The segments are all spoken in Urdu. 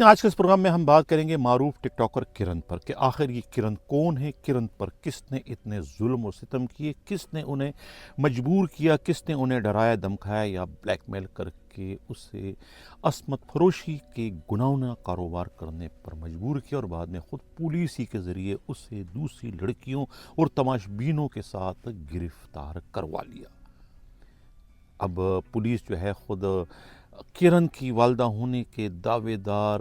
آج کے اس پروگرام میں ہم بات کریں گے معروف ٹک ٹاکر کرن پر کہ آخر یہ کرن کون ہے، کرن پر کس نے اتنے ظلم و ستم کیے، کس نے انہیں مجبور کیا، کس نے انہیں ڈرایا دھمکایا یا بلیک میل کر کے اسے عصمت فروشی کے گناہوں کاروبار کرنے پر مجبور کیا، اور بعد میں خود پولیس ہی کے ذریعے اسے دوسری لڑکیوں اور تماش بینوں کے ساتھ گرفتار کروا لیا۔ اب پولیس جو ہے خود کرن کی والدہ ہونے کے دعوے دار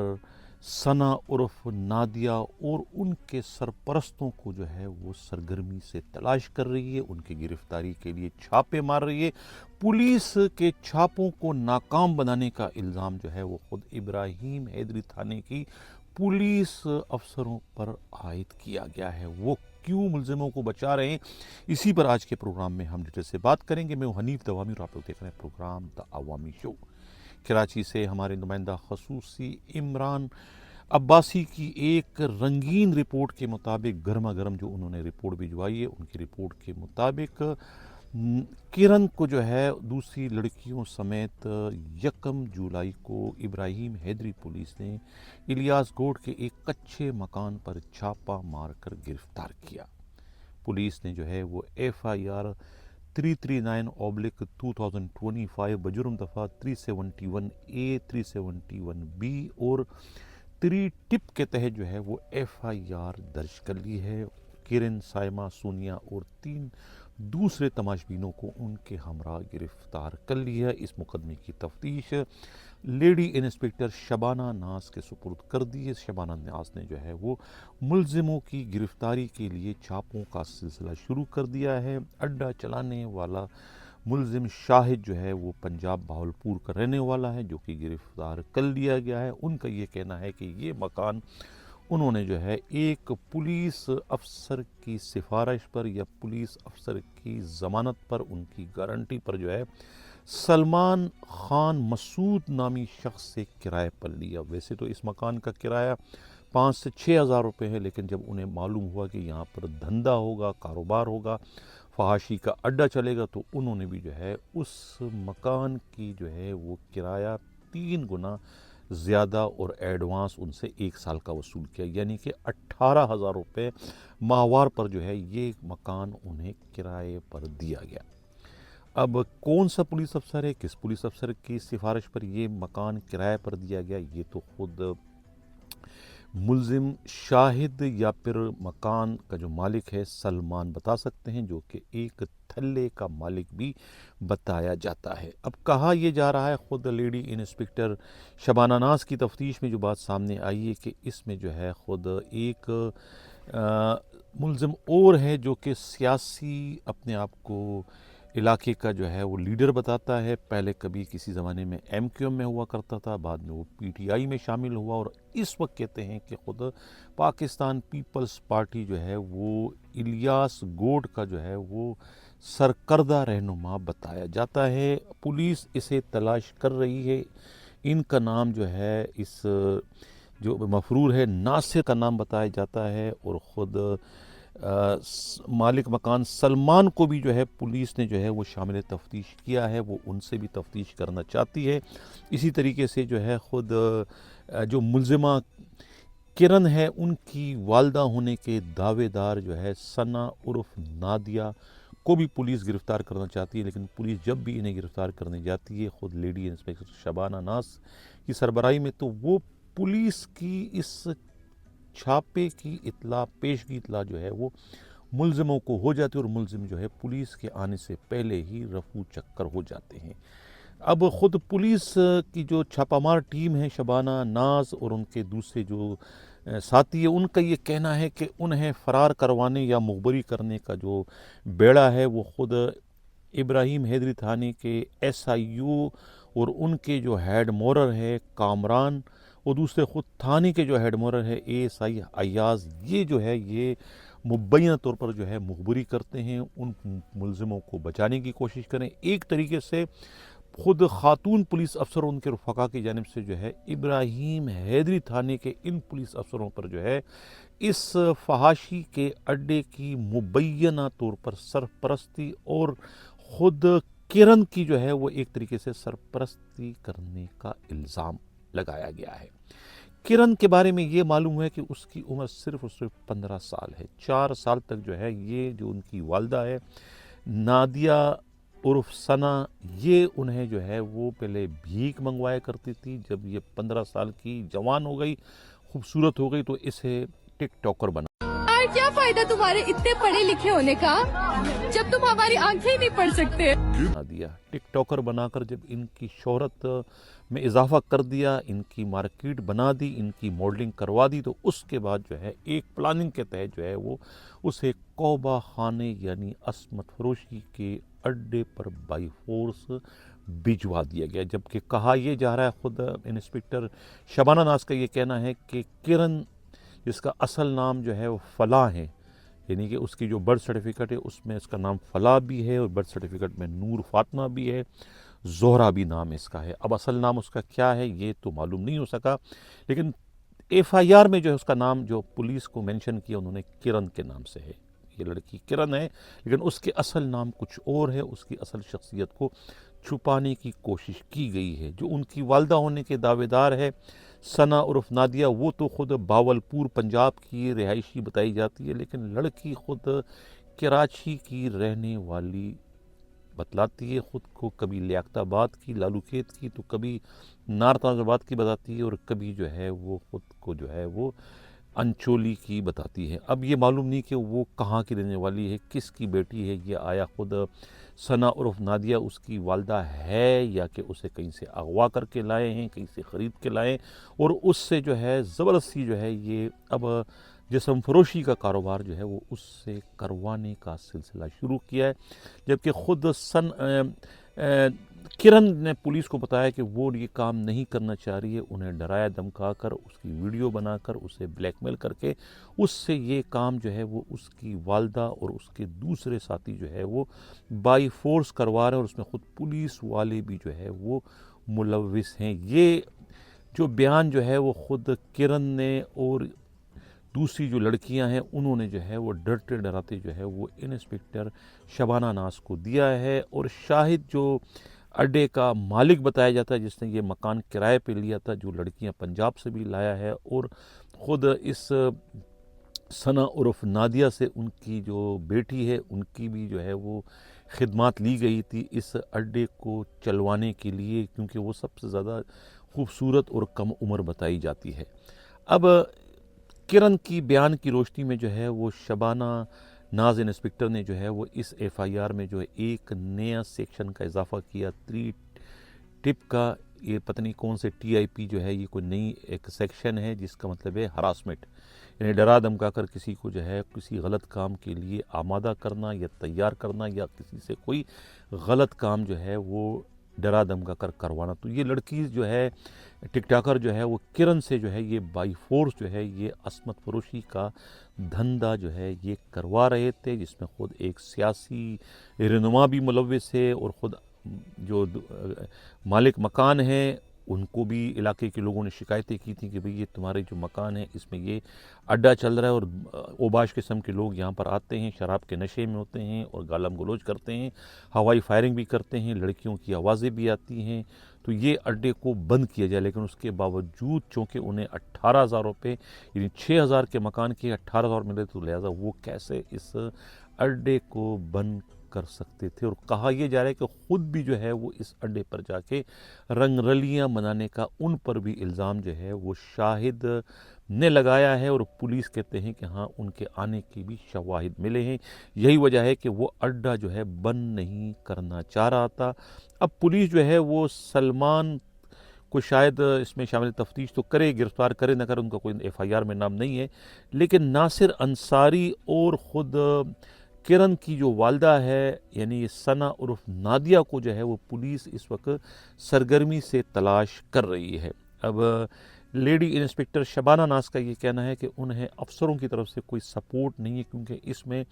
ثنا عرف نادیہ اور ان کے سرپرستوں کو جو ہے وہ سرگرمی سے تلاش کر رہی ہے، ان کی گرفتاری کے لیے چھاپے مار رہی ہے۔ پولیس کے چھاپوں کو ناکام بنانے کا الزام جو ہے وہ خود ابراہیم حیدری تھانے کی پولیس افسروں پر عائد کیا گیا ہے۔ وہ کیوں ملزموں کو بچا رہے ہیں، اسی پر آج کے پروگرام میں ہم ڈیٹیل سے بات کریں گے۔ میں ہوں حنیف دوامی اور آپ لوگ دیکھ رہے ہیں پروگرام دا عوامی شو۔ کراچی سے ہمارے نمائندہ خصوصی عمران عباسی کی ایک رنگین رپورٹ کے مطابق، گرما گرم جو انہوں نے رپورٹ بھجوائی ہے، ان کی رپورٹ کے مطابق کرن کو جو ہے دوسری لڑکیوں سمیت 1 جولائی کو ابراہیم حیدری پولیس نے الیاس گوڈ کے ایک کچے مکان پر چھاپا مار کر گرفتار کیا۔ پولیس نے جو ہے وہ FIR 339/2025 بجرم دفعہ 371A 371B اور 3 ٹپ کے تحت جو ہے وہ FIR درج کر لی ہے۔ کرن، سائمہ، سونیا اور 3 دوسرے تماش بینوں کو ان کے ہمراہ گرفتار کر لیا۔ اس مقدمے کی تفتیش لیڈی انسپکٹر شبانہ ناز کے سپرد کر دی ہے۔ شبانہ ناز نے جو ہے وہ ملزموں کی گرفتاری کے لیے چھاپوں کا سلسلہ شروع کر دیا ہے۔ اڈا چلانے والا ملزم شاہد جو ہے وہ پنجاب بہاولپور کا رہنے والا ہے، جو کہ گرفتار کر لیا گیا ہے۔ ان کا یہ کہنا ہے کہ یہ مکان انہوں نے جو ہے ایک پولیس افسر کی سفارش پر یا پولیس افسر کی ضمانت پر، ان کی گارنٹی پر جو ہے سلمان خان مسعود نامی شخص سے کرائے پر لیا۔ ویسے تو اس مکان کا کرایہ 5 سے 6 ہزار روپے ہے، لیکن جب انہیں معلوم ہوا کہ یہاں پر دھندا ہوگا، کاروبار ہوگا، فحاشی کا اڈا چلے گا، تو انہوں نے بھی جو ہے اس مکان کی جو ہے وہ کرایہ 3 گنا زیادہ اور ایڈوانس ان سے 1 سال کا وصول کیا، یعنی کہ 18,000 روپے ماہوار پر جو ہے یہ مکان انہیں کرائے پر دیا گیا۔ اب کون سا پولیس افسر ہے، کس پولیس افسر کی سفارش پر یہ مکان کرائے پر دیا گیا، یہ تو خود ملزم شاہد یا پھر مکان کا جو مالک ہے سلمان بتا سکتے ہیں، جو کہ ایک تھلے کا مالک بھی بتایا جاتا ہے۔ اب کہا یہ جا رہا ہے، خود لیڈی انسپکٹر شبانہ ناز کی تفتیش میں جو بات سامنے آئی ہے کہ اس میں جو ہے خود ایک ملزم اور ہے جو کہ سیاسی اپنے آپ کو علاقے کا جو ہے وہ لیڈر بتاتا ہے۔ پہلے کبھی کسی زمانے میں MQM میں ہوا کرتا تھا، بعد میں وہ PTI میں شامل ہوا، اور اس وقت کہتے ہیں کہ خود پاکستان پیپلز پارٹی جو ہے وہ الیاس گوڈ کا جو ہے وہ سرکردہ رہنما بتایا جاتا ہے۔ پولیس اسے تلاش کر رہی ہے۔ ان کا نام جو ہے اس جو مفرور ہے ناصر کا نام بتایا جاتا ہے، اور خود مالک مکان سلمان کو بھی جو ہے پولیس نے جو ہے وہ شامل تفتیش کیا ہے، وہ ان سے بھی تفتیش کرنا چاہتی ہے۔ اسی طریقے سے جو ہے خود جو ملزمہ کرن ہے، ان کی والدہ ہونے کے دعوے دار جو ہے ثنا عرف نادیہ کو بھی پولیس گرفتار کرنا چاہتی ہے، لیکن پولیس جب بھی انہیں گرفتار کرنے جاتی ہے خود لیڈی انسپکٹر شبانہ ناز کی سربراہی میں، تو وہ پولیس کی اس چھاپے کی اطلاع، پیشگی اطلاع جو ہے وہ ملزموں کو ہو جاتی ہے، اور ملزم جو ہے پولیس کے آنے سے پہلے ہی رفو چکر ہو جاتے ہیں۔ اب خود پولیس کی جو چھاپہ مار ٹیم ہے، شبانہ ناز اور ان کے دوسرے جو ساتھی ہے، ان کا یہ کہنا ہے کہ انہیں فرار کروانے یا مخبری کرنے کا جو بیڑا ہے وہ خود ابراہیم حیدری تھانے کے SIO اور ان کے جو ہیڈ مورر ہے کامران، اور دوسرے خود تھانے کے جو ہیڈ مورر ہے ASI ایاز، یہ جو ہے یہ مبینہ طور پر جو ہے مخبری کرتے ہیں، ان ملزموں کو بچانے کی کوشش کریں۔ ایک طریقے سے خود خاتون پولیس افسر اور ان کے رفقا کی جانب سے جو ہے ابراہیم حیدری تھانے کے ان پولیس افسروں پر جو ہے اس فحاشی کے اڈے کی مبینہ طور پر سرپرستی اور خود کرن کی جو ہے وہ ایک طریقے سے سرپرستی کرنے کا الزام لگایا گیا ہے۔ کرن کے بارے میں یہ معلوم ہے کہ اس کی عمر صرف اور صرف 15 سال ہے. 4 سال تک جو ہے یہ جو ان کی والدہ ہے نادیہ عرف ثنا، یہ انہیں جو ہے وہ پہلے بھیک منگوایا کرتی تھی. جب یہ 15 سال کی جوان ہو گئی، خوبصورت ہو گئی، تو اسے ٹک ٹاکر بنا کیا فائدہ تمہارے اتنے پڑھے لکھے ہونے کا جب تم ہماری آنکھیں نہیں پڑھ سکتے. دیا ٹک ٹاکر بنا کر جب ان کی شہرت میں اضافہ کر دیا، ان کی مارکیٹ بنا دی، ان کی ماڈلنگ کروا دی، تو اس کے بعد جو ہے ایک پلاننگ کے تحت جو ہے وہ اسے کوبہ خانے یعنی عصمت فروشی کے اڈے پر بائی فورس بھجوا دیا گیا. جبکہ کہا یہ جا رہا ہے، خود انسپکٹر شبانہ ناز کا یہ کہنا ہے کہ کرن، جس کا اصل نام جو ہے وہ فلاح ہے، یعنی کہ اس کی جو برتھ سرٹیفکیٹ ہے اس میں اس کا نام فلاح بھی ہے اور برتھ سرٹیفکیٹ میں نور فاطمہ بھی ہے، زہرا بھی نام اس کا ہے. اب اصل نام اس کا کیا ہے یہ تو معلوم نہیں ہو سکا، لیکن ایف آئی آر میں جو ہے اس کا نام جو پولیس کو مینشن کیا انہوں نے کرن کے نام سے ہے. یہ لڑکی کرن ہے، لیکن اس کے اصل نام کچھ اور ہے. اس کی اصل شخصیت کو چھپانے کی کوشش کی گئی ہے. جو ان کی والدہ ہونے کے دعوے دار ہے ثنا عرف نادیہ، وہ تو خود باولپور پنجاب کی رہائشی بتائی جاتی ہے، لیکن لڑکی خود کراچی کی رہنے والی بتلاتی ہے خود کو. کبھی لیاقت آباد کی، لالو کھیت کی، تو کبھی نارتاز آباد کی بتاتی ہے، اور کبھی جو ہے وہ خود کو جو ہے وہ انچولی کی بتاتی ہے. اب یہ معلوم نہیں کہ وہ کہاں کی رہنے والی ہے، کس کی بیٹی ہے. یہ آیا خود ثنا عرف نادیہ اس کی والدہ ہے، یا کہ اسے کہیں سے اغوا کر کے لائے ہیں، کہیں سے خرید کے لائے، اور اس سے جو ہے زبردستی جو ہے یہ اب جسم فروشی کا کاروبار جو ہے وہ اس سے کروانے کا سلسلہ شروع کیا ہے. جبکہ خود کرن نے پولیس کو بتایا کہ وہ یہ کام نہیں کرنا چاہ رہی ہے. انہیں ڈرایا دھمکا کر، اس کی ویڈیو بنا کر، اسے بلیک میل کر کے اس سے یہ کام جو ہے وہ اس کی والدہ اور اس کے دوسرے ساتھی جو ہے وہ بائی فورس کروا رہے ہیں، اور اس میں خود پولیس والے بھی جو ہے وہ ملوث ہیں. یہ جو بیان جو ہے وہ خود کرن نے اور دوسری جو لڑکیاں ہیں انہوں نے جو ہے وہ ڈرتے ڈراتے جو ہے وہ انسپکٹر شبانہ ناز کو دیا ہے. اور شاہد جو اڈے کا مالک بتایا جاتا ہے، جس نے یہ مکان کرائے پہ لیا تھا، جو لڑکیاں پنجاب سے بھی لایا ہے، اور خود اس ثنا عرف نادیہ سے ان کی جو بیٹی ہے ان کی بھی جو ہے وہ خدمات لی گئی تھی اس اڈے کو چلوانے کے لیے، کیونکہ وہ سب سے زیادہ خوبصورت اور کم عمر بتائی جاتی ہے. اب کرن کی بیان کی روشنی میں جو ہے وہ شبانہ ناز انسپکٹر نے جو ہے وہ اس ایف آئی آر میں جو ہے ایک نیا سیکشن کا اضافہ کیا، 3 ٹپ کا. یہ پتہ نہیں کون سے ٹی آئی پی جو ہے، یہ کوئی نئی ایک سیکشن ہے جس کا مطلب ہے ہراسمنٹ، یعنی ڈرا دھمکا کر کسی کو جو ہے کسی غلط کام کے لیے آمادہ کرنا یا تیار کرنا، یا کسی سے کوئی غلط کام جو ہے وہ ڈرا دھمکا کر کروانا. تو یہ لڑکی جو ہے ٹک ٹاکر جو ہے وہ کرن سے جو ہے یہ بائی فورس جو ہے یہ عصمت فروشی کا دھندا جو ہے یہ کروا رہے تھے، جس میں خود ایک سیاسی رہنما بھی ملوث ہے، اور خود جو مالک مکان ہیں ان کو بھی علاقے کے لوگوں نے شکایتیں کی تھیں کہ بھئی یہ تمہارے جو مکان ہے اس میں یہ اڈا چل رہا ہے، اور اوباش قسم کے لوگ یہاں پر آتے ہیں، شراب کے نشے میں ہوتے ہیں اور گالم گلوچ کرتے ہیں، ہوائی فائرنگ بھی کرتے ہیں، لڑکیوں کی آوازیں بھی آتی ہیں. تو یہ اڈے کو بند کیا جائے، لیکن اس کے باوجود چونکہ انہیں 18,000 روپے یعنی 6,000 کے مکان کے 18,000 ملے، تو لہٰذا وہ کیسے اس اڈے کو بند کر سکتے تھے. اور کہا یہ جا رہا ہے کہ خود بھی جو ہے وہ اس اڈے پر جا کے رنگ رلیاں منانے کا ان پر بھی الزام جو ہے وہ شاہد نے لگایا ہے، اور پولیس کہتے ہیں کہ ہاں ان کے آنے کی بھی شواہد ملے ہیں. یہی وجہ ہے کہ وہ اڈا جو ہے بند نہیں کرنا چاہ رہا تھا. اب پولیس جو ہے وہ سلمان کو شاید اس میں شامل تفتیش تو کرے، گرفتار کرے نہ کرے، ان کا کوئی ایف آئی آر میں نام نہیں ہے، لیکن ناصر انصاری اور خود کرن کی جو والدہ ہے یعنی ثنا عرف نادیہ کو جو ہے وہ پولیس اس وقت سرگرمی سے تلاش کر رہی ہے. اب لیڈی انسپکٹر شبانہ ناز کا یہ کہنا ہے کہ انہیں افسروں کی طرف سے کوئی سپورٹ نہیں ہے، کیونکہ اس میں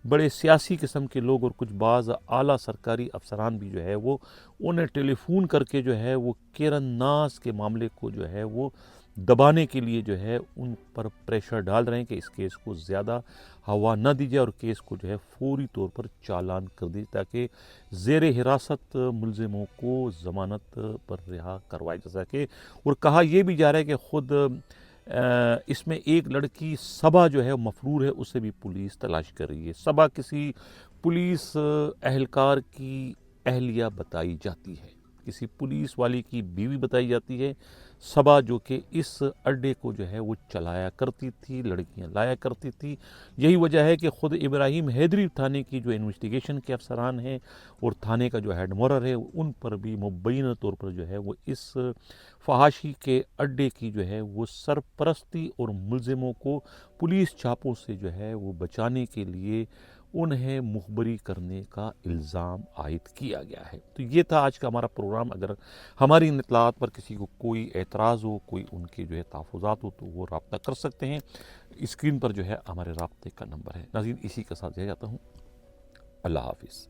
بڑے سیاسی قسم کے لوگ اور کچھ بعض اعلیٰ سرکاری افسران بھی جو ہے وہ انہیں ٹیلی فون کر کے جو ہے وہ کرن ناز کے معاملے کو جو ہے وہ دبانے کے لیے جو ہے ان پر پریشر ڈال رہے ہیں کہ اس کیس کو زیادہ ہوا نہ دی جائے، اور کیس کو جو ہے فوری طور پر چالان کر دی، تاکہ زیر حراست ملزموں کو ضمانت پر رہا کروایا جا سکے. اور کہا یہ بھی جا رہا ہے کہ خود اس میں ایک لڑکی صبا جو ہے مفرور ہے، اسے بھی پولیس تلاش کر رہی ہے۔ صبا کسی پولیس اہلکار کی اہلیہ بتائی جاتی ہے، کسی پولیس والی کی بیوی بتائی جاتی ہے، صبا جو کہ اس اڈے کو جو ہے وہ چلایا کرتی تھی، لڑکیاں لایا کرتی تھی۔ یہی وجہ ہے کہ خود ابراہیم حیدری تھانے کی جو انویسٹیگیشن کے افسران ہیں اور تھانے کا جو ہیڈ مورر ہے، ان پر بھی مبینہ طور پر جو ہے وہ اس فحاشی کے اڈے کی جو ہے وہ سرپرستی اور ملزموں کو پولیس چاپوں سے جو ہے وہ بچانے کے لیے انہیں مخبری کرنے کا الزام عائد کیا گیا ہے۔ تو یہ تھا آج کا ہمارا پروگرام۔ اگر ہماری ان اطلاعات پر کسی کو کوئی اعتراض ہو، کوئی ان کے جو ہے تحفظات ہو، تو وہ رابطہ کر سکتے ہیں۔ اسکرین پر جو ہے ہمارے رابطے کا نمبر ہے۔ ناظرین، اسی کے ساتھ جاتا ہوں۔ اللہ حافظ۔